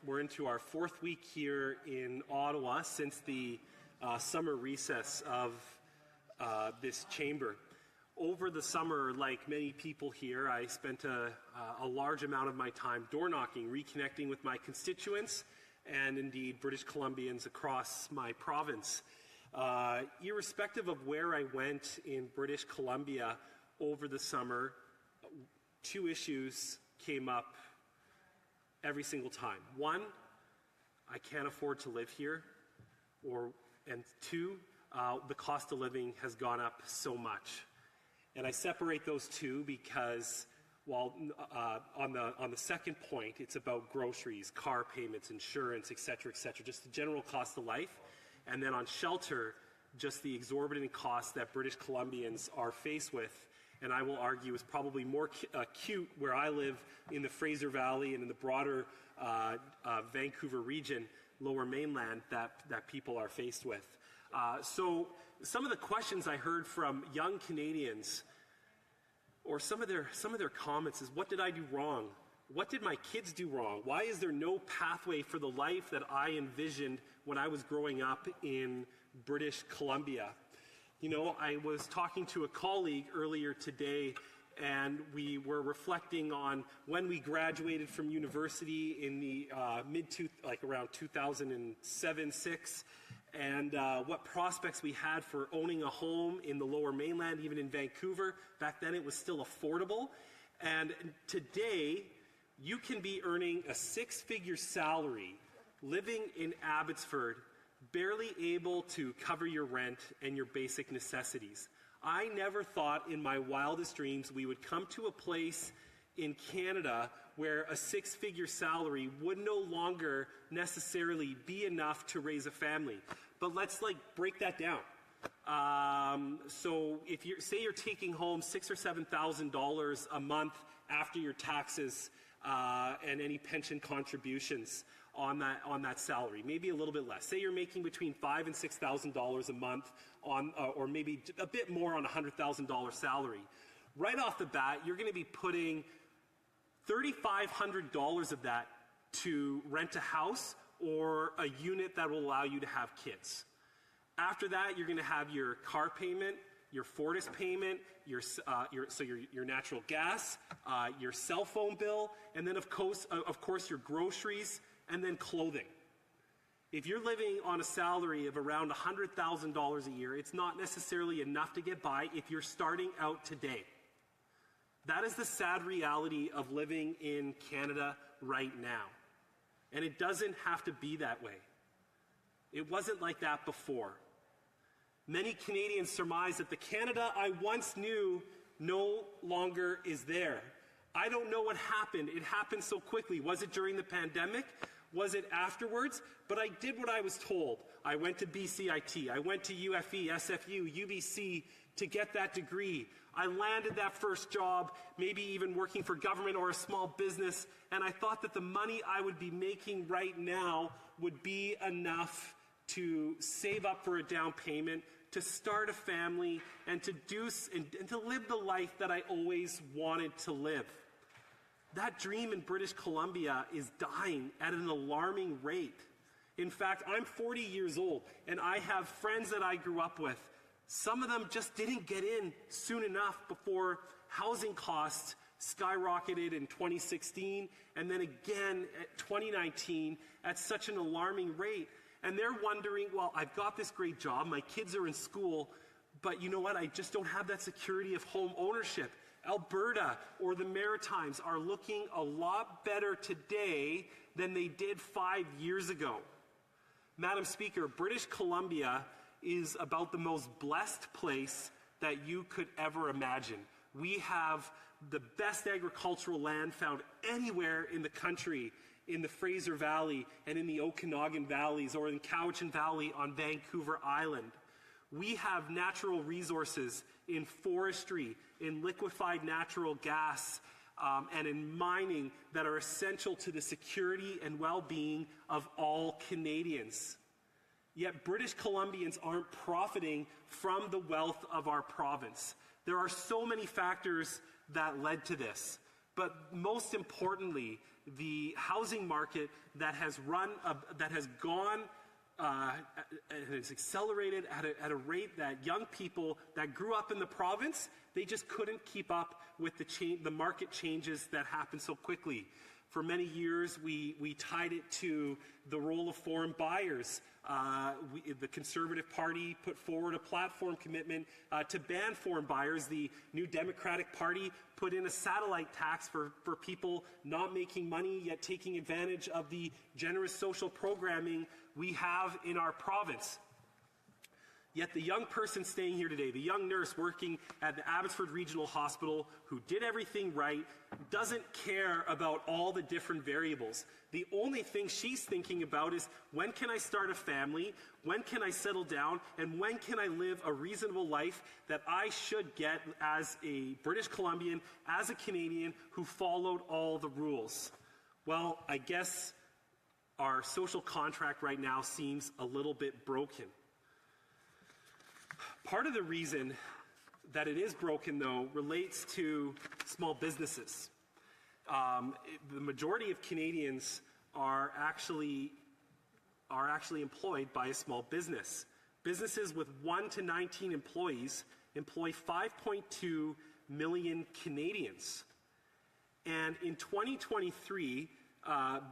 We're into our fourth week here in Ottawa since the summer recess of this chamber. Over the summer, like many people here, I spent a large amount of my time door knocking, reconnecting with my constituents and indeed British Columbians across my province. Irrespective of where I went in British Columbia over the summer, two issues came up every single time. One, I can't afford to live here, and two, the cost of living has gone up so much. And I separate those two because while on the second point, it's about groceries, car payments, insurance, et cetera, just the general cost of life. And then on shelter, just the exorbitant costs that British Columbians are faced with, and I will argue is probably more acute where I live in the Fraser Valley and in the broader Vancouver region, Lower Mainland, that people are faced with. So some of the questions I heard from young Canadians, or some of their comments is, what did I do wrong? What did my kids do wrong? Why is there no pathway for the life that I envisioned when I was growing up in British Columbia? You know, I was talking to a colleague earlier today, and we were reflecting on when we graduated from university in the around 2007-06, and what prospects we had for owning a home in the Lower Mainland, even in Vancouver. Back then it was still affordable. And today, you can be earning a six-figure salary, living in Abbotsford, barely able to cover your rent and your basic necessities. I never thought in my wildest dreams we would come to a place in Canada where a six-figure salary would no longer necessarily be enough to raise a family. But let's break that down. So if you're taking home $6,000 or $7,000 a month after your taxes and any pension contributions on that salary, maybe a little bit less. Say you're making between $5,000 and $6,000 a month or maybe a bit more on a $100,000 salary. Right off the bat, you're going to be putting $3,500 of that to rent a house or a unit that will allow you to have kids. After that, you're going to have your car payment, your Fortis payment, your natural gas, your cell phone bill, and then of course your groceries, and then clothing. If you're living on a salary of around $100,000 a year, it's not necessarily enough to get by if you're starting out today. That is the sad reality of living in Canada right now. And it doesn't have to be that way. It wasn't like that before. Many Canadians surmise that the Canada I once knew no longer is there. I don't know what happened. It happened so quickly. Was it during the pandemic? Was it afterwards? But I did what I was told. I went to BCIT. I went to UFE, SFU, UBC to get that degree. I landed that first job, maybe even working for government or a small business, and I thought that the money I would be making right now would be enough to save up for a down payment, to start a family, and to live the life that I always wanted to live. That dream in British Columbia is dying at an alarming rate. In fact, I'm 40 years old, and I have friends that I grew up with. Some of them just didn't get in soon enough before housing costs skyrocketed in 2016, and then again at 2019 at such an alarming rate. And they're wondering, well, I've got this great job, my kids are in school, but you know what, I just don't have that security of home ownership. Alberta or the Maritimes are looking a lot better today than they did 5 years ago. Madam Speaker, British Columbia is about the most blessed place that you could ever imagine. We have the best agricultural land found anywhere in the country, in the Fraser Valley and in the Okanagan Valleys or in Cowichan Valley on Vancouver Island. We have natural resources in forestry, in liquefied natural gas, and in mining that are essential to the security and well-being of all Canadians. Yet British Columbians aren't profiting from the wealth of our province. There are so many factors that led to this. But most importantly, the housing market that has gone and it's accelerated at a rate that young people that grew up in the province, they just couldn't keep up with the market changes that happen so quickly. For many years, we tied it to the role of foreign buyers. The Conservative Party put forward a platform commitment to ban foreign buyers. The New Democratic Party put in a satellite tax for people not making money yet taking advantage of the generous social programming we have in our province. Yet the young person staying here today, the young nurse working at the Abbotsford Regional Hospital who did everything right, doesn't care about all the different variables. The only thing she's thinking about is, when can I start a family, when can I settle down, and when can I live a reasonable life that I should get as a British Columbian, as a Canadian who followed all the rules. Well, I guess our social contract right now seems a little bit broken. Part of the reason that it is broken, though, relates to small businesses. The majority of Canadians are actually employed by a small business. Businesses with 1 to 19 employees employ 5.2 million Canadians. And in 2023,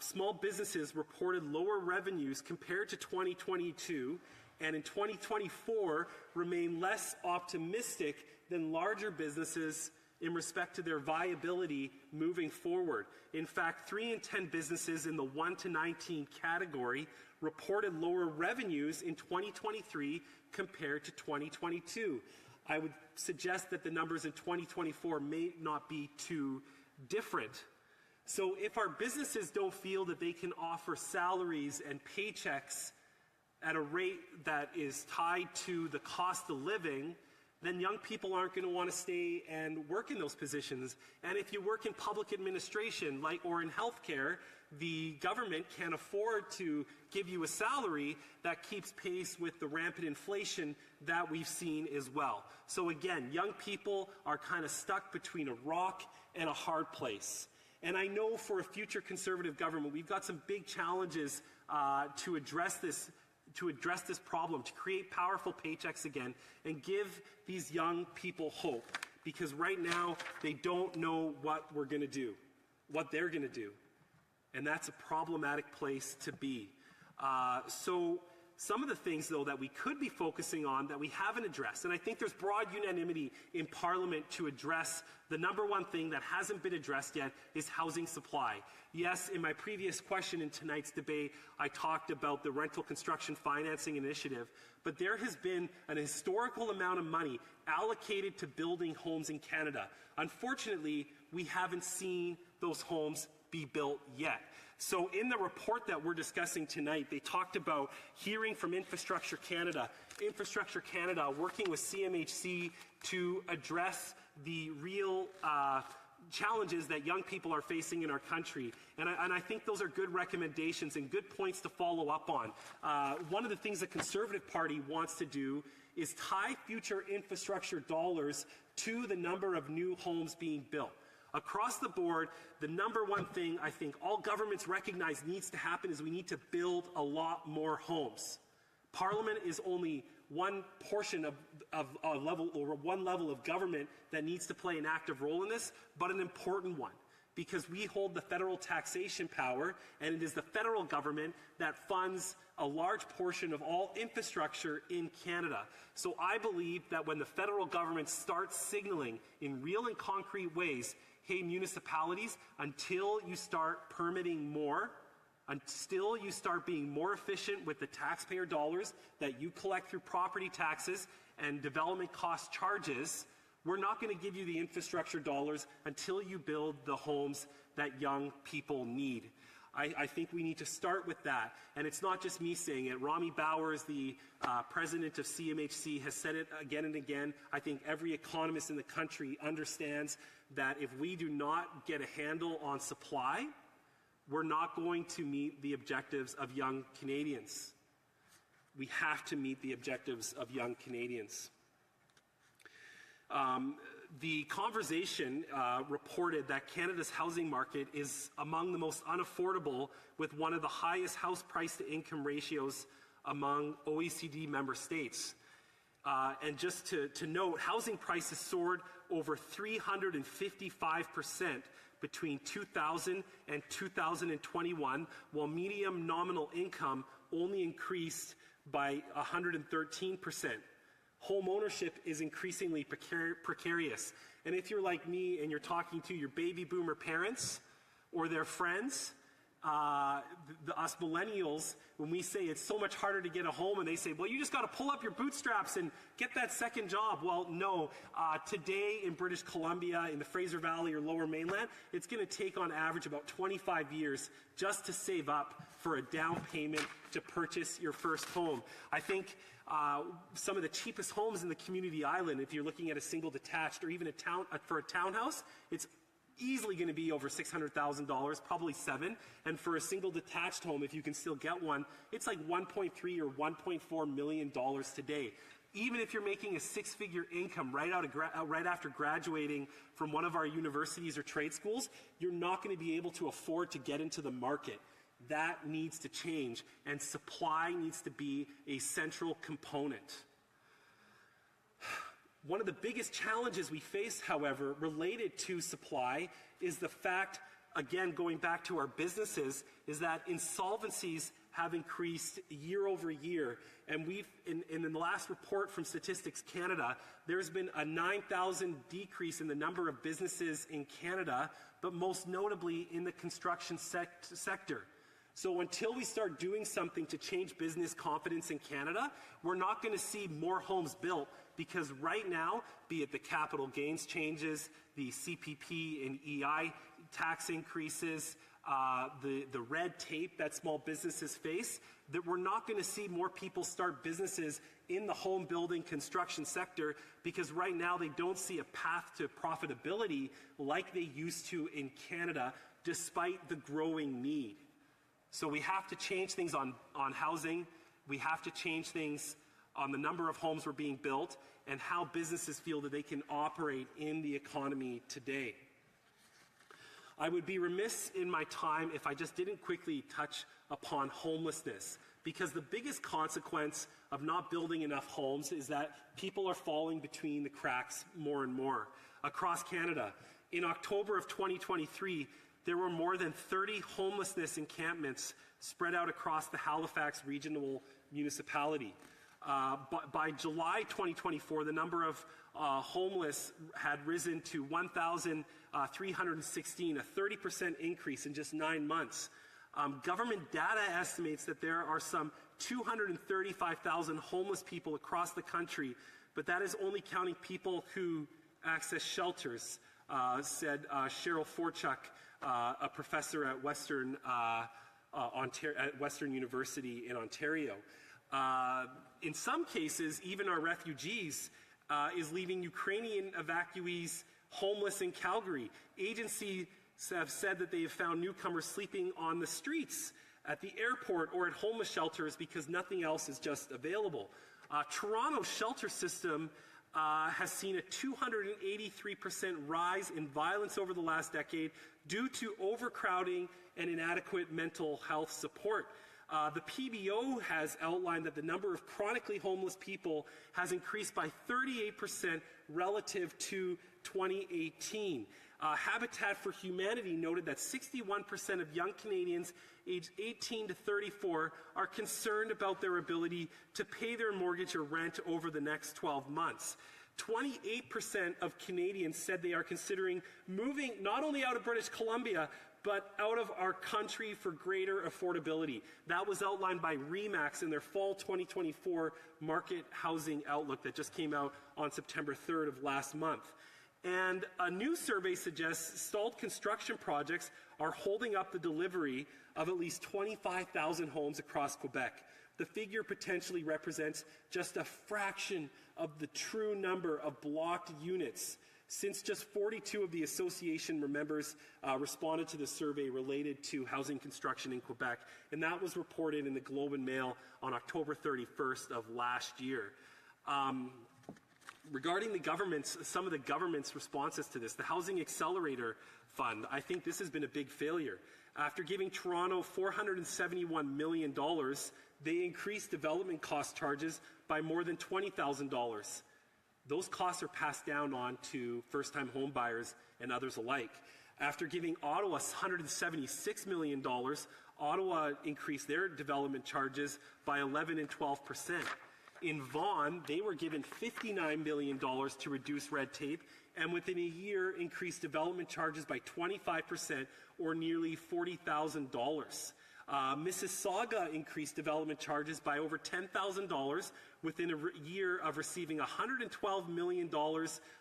small businesses reported lower revenues compared to 2022, and in 2024 remain less optimistic than larger businesses in respect to their viability moving forward. In fact, 3 in 10 businesses in the 1 to 19 category reported lower revenues in 2023 compared to 2022. I would suggest that the numbers in 2024 may not be too different. So if our businesses don't feel that they can offer salaries and paychecks at a rate that is tied to the cost of living, then young people aren't going to want to stay and work in those positions. And if you work in public administration or in healthcare, the government can't afford to give you a salary that keeps pace with the rampant inflation that we've seen as well. So again, young people are kind of stuck between a rock and a hard place. And I know for a future Conservative government, we've got some big challenges to address this problem, to create powerful paychecks again and give these young people hope. Because right now, they don't know what we're going to do, what they're going to do. And that's a problematic place to be. So some of the things, though, that we could be focusing on that we haven't addressed, and I think there's broad unanimity in Parliament to address the number one thing that hasn't been addressed yet is housing supply. Yes, in my previous question in tonight's debate, I talked about the rental construction financing initiative, but there has been an historical amount of money allocated to building homes in Canada. Unfortunately, we haven't seen those homes be built yet. So in the report that we're discussing tonight, they talked about hearing from Infrastructure Canada working with CMHC to address the real challenges that young people are facing in our country. And I think those are good recommendations and good points to follow up on. One of the things the Conservative Party wants to do is tie future infrastructure dollars to the number of new homes being built. Across the board, the number one thing I think all governments recognize needs to happen is we need to build a lot more homes. Parliament is only one portion of a level, or one level of government that needs to play an active role in this, but an important one, because we hold the federal taxation power, and it is the federal government that funds a large portion of all infrastructure in Canada. So I believe that when the federal government starts signaling in real and concrete ways, hey, municipalities, until you start permitting more, until you start being more efficient with the taxpayer dollars that you collect through property taxes and development cost charges, we're not going to give you the infrastructure dollars until you build the homes that young people need. I think we need to start with that. And it's not just me saying it. Rami Bowers, the president of CMHC, has said it again and again. I think every economist in the country understands that if we do not get a handle on supply, we're not going to meet the objectives of young Canadians. We have to meet the objectives of young Canadians. The Conversation reported that Canada's housing market is among the most unaffordable, with one of the highest house price to income ratios among OECD member states. And just to note, housing prices soared over 355% between 2000 and 2021, while median nominal income only increased by 113%. Home ownership is increasingly precarious. And if you're like me and you're talking to your baby boomer parents or their friends, us millennials, when we say it's so much harder to get a home, and they say, well, you just got to pull up your bootstraps and get that second job. Well, no. Today in British Columbia, in the Fraser Valley or Lower Mainland, it's going to take on average about 25 years just to save up for a down payment to purchase your first home. I think some of the cheapest homes in the community island, if you're looking at a single detached or even for a townhouse, it's easily going to be over $600,000, probably $7. And for a single detached home, if you can still get one, it's like $1.3 or $1.4 million today. Even if you're making a six-figure income right after graduating from one of our universities or trade schools, you're not going to be able to afford to get into the market. That needs to change, and supply needs to be a central component. One of the biggest challenges we face, however, related to supply is the fact, again, going back to our businesses, is that insolvencies have increased year over year. And in the last report from Statistics Canada, there's been a 9,000 decrease in the number of businesses in Canada, but most notably in the construction sector. So until we start doing something to change business confidence in Canada, we're not going to see more homes built, because right now, be it the capital gains changes, the CPP and EI tax increases, the red tape that small businesses face, that we're not going to see more people start businesses in the home building construction sector, because right now they don't see a path to profitability like they used to in Canada, despite the growing need. So we have to change things on housing. We have to change things on the number of homes we're being built and how businesses feel that they can operate in the economy today. I would be remiss in my time if I just didn't quickly touch upon homelessness, because the biggest consequence of not building enough homes is that people are falling between the cracks more and more. Across Canada, in October of 2023, there were more than 30 homelessness encampments spread out across the Halifax regional municipality. By July 2024, the number of homeless had risen to 1,316, a 30% increase in just 9 months. Government data estimates that there are some 235,000 homeless people across the country, but that is only counting people who access shelters, said Cheryl Forchuk, a professor at Western University in Ontario. In some cases, even our refugees is leaving Ukrainian evacuees homeless in Calgary. Agencies have said that they have found newcomers sleeping on the streets, at the airport, or at homeless shelters because nothing else is just available. Toronto's shelter system has seen a 283% rise in violence over the last decade due to overcrowding and inadequate mental health support. The PBO has outlined that the number of chronically homeless people has increased by 38% relative to 2018. Habitat for Humanity noted that 61% of young Canadians aged 18 to 34 are concerned about their ability to pay their mortgage or rent over the next 12 months. 28% of Canadians said they are considering moving not only out of British Columbia, but out of our country for greater affordability. That was outlined by RE/MAX in their fall 2024 market housing outlook that just came out on September 3rd of last month. And a new survey suggests stalled construction projects are holding up the delivery of at least 25,000 homes across Quebec. The figure potentially represents just a fraction of the true number of blocked units, since just 42 of the association members responded to the survey related to housing construction in Quebec, and that was reported in the Globe and Mail on October 31st of last year. Regarding some of the government's responses to this, the Housing Accelerator Fund, I think this has been a big failure. After giving Toronto $471 million, they increased development cost charges by more than $20,000. Those costs are passed down on to first-time home buyers and others alike. After giving Ottawa $176 million, Ottawa increased their development charges by 11 and 12%. In Vaughan, they were given $59 million to reduce red tape, and within a year increased development charges by 25%, or nearly $40,000. Mississauga increased development charges by over $10,000 within a year of receiving $112 million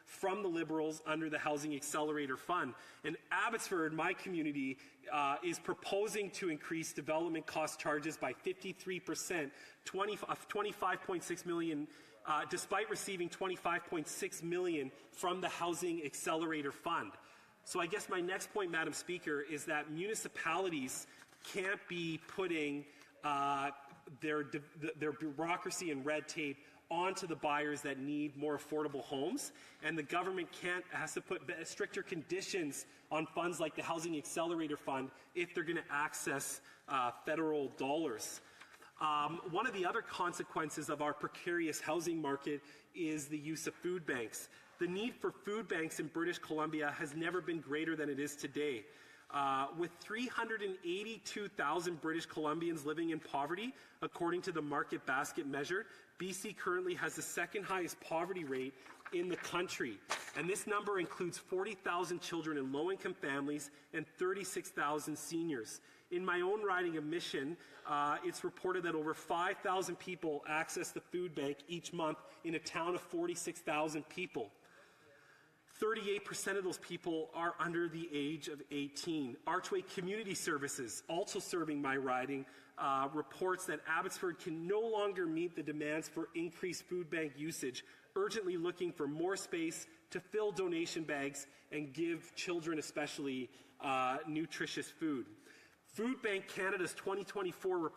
from the Liberals under the Housing Accelerator Fund. And Abbotsford, my community, is proposing to increase development cost charges by 53%, $25.6 million, despite receiving $25.6 million from the Housing Accelerator Fund. So I guess my next point, Madam Speaker, is that municipalities can't be putting their bureaucracy and red tape onto the buyers that need more affordable homes, and the government has to put stricter conditions on funds like the Housing Accelerator Fund if they're going to access federal dollars. One of the other consequences of our precarious housing market is the use of food banks. The need for food banks in British Columbia has never been greater than it is today. With 382,000 British Columbians living in poverty, according to the Market Basket measure, BC currently has the second highest poverty rate in the country. And this number includes 40,000 children in low-income families and 36,000 seniors. In my own riding of Mission, it's reported that over 5,000 people access the food bank each month in a town of 46,000 people. 38% of those people are under the age of 18. Archway Community Services, also serving my riding, reports that Abbotsford can no longer meet the demands for increased food bank usage, urgently looking for more space to fill donation bags and give children especially nutritious food. Food Bank Canada's 2024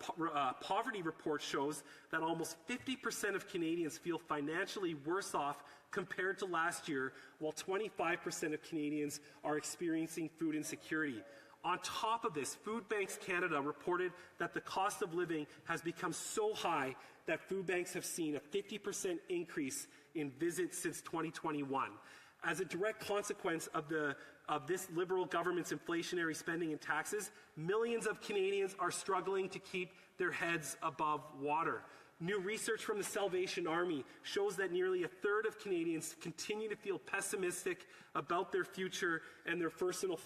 poverty report shows that almost 50% of Canadians feel financially worse off compared to last year, while 25% of Canadians are experiencing food insecurity. On top of this, Food Banks Canada reported that the cost of living has become so high that food banks have seen a 50% increase in visits since 2021. As a direct consequence of this Liberal government's inflationary spending and taxes, millions of Canadians are struggling to keep their heads above water. New research from the Salvation Army shows that nearly a third of Canadians continue to feel pessimistic about their future and their personal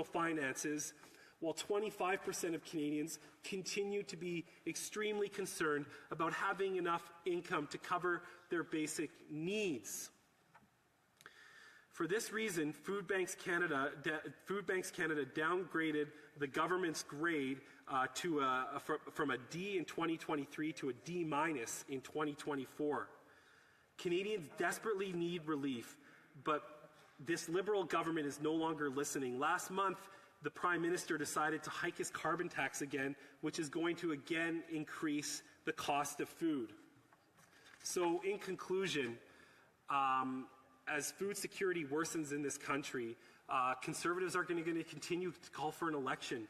finances, while 25% of Canadians continue to be extremely concerned about having enough income to cover their basic needs. For this reason, Food Banks Canada downgraded the government's grade from a D in 2023 to a D- in 2024. Canadians desperately need relief, but this Liberal government is no longer listening. Last month, the Prime Minister decided to hike his carbon tax again, which is going to again increase the cost of food. So in conclusion, as food security worsens in this country, Conservatives are going to continue to call for an election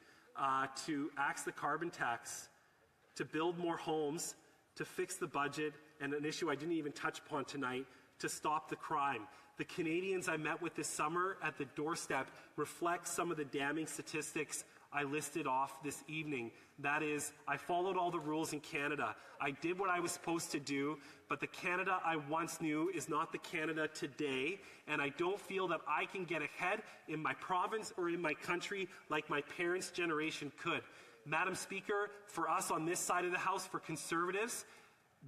to axe the carbon tax, to build more homes, to fix the budget, and an issue I didn't even touch upon tonight, to stop the crime. The Canadians I met with this summer at the doorstep reflect some of the damning statistics I listed off this evening. That is, I followed all the rules in Canada. I did what I was supposed to do, but the Canada I once knew is not the Canada today, and I don't feel that I can get ahead in my province or in my country like my parents' generation could. Madam Speaker, for us on this side of the House, for Conservatives,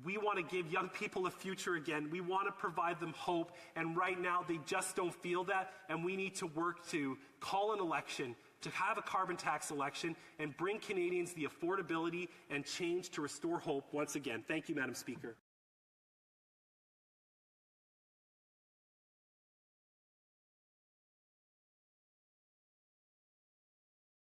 we want to give young people a future again. We want to provide them hope, and right now they just don't feel that, and we need to work to call an election, to have a carbon tax election, and bring Canadians the affordability and change to restore hope once again. Thank you, Madam Speaker.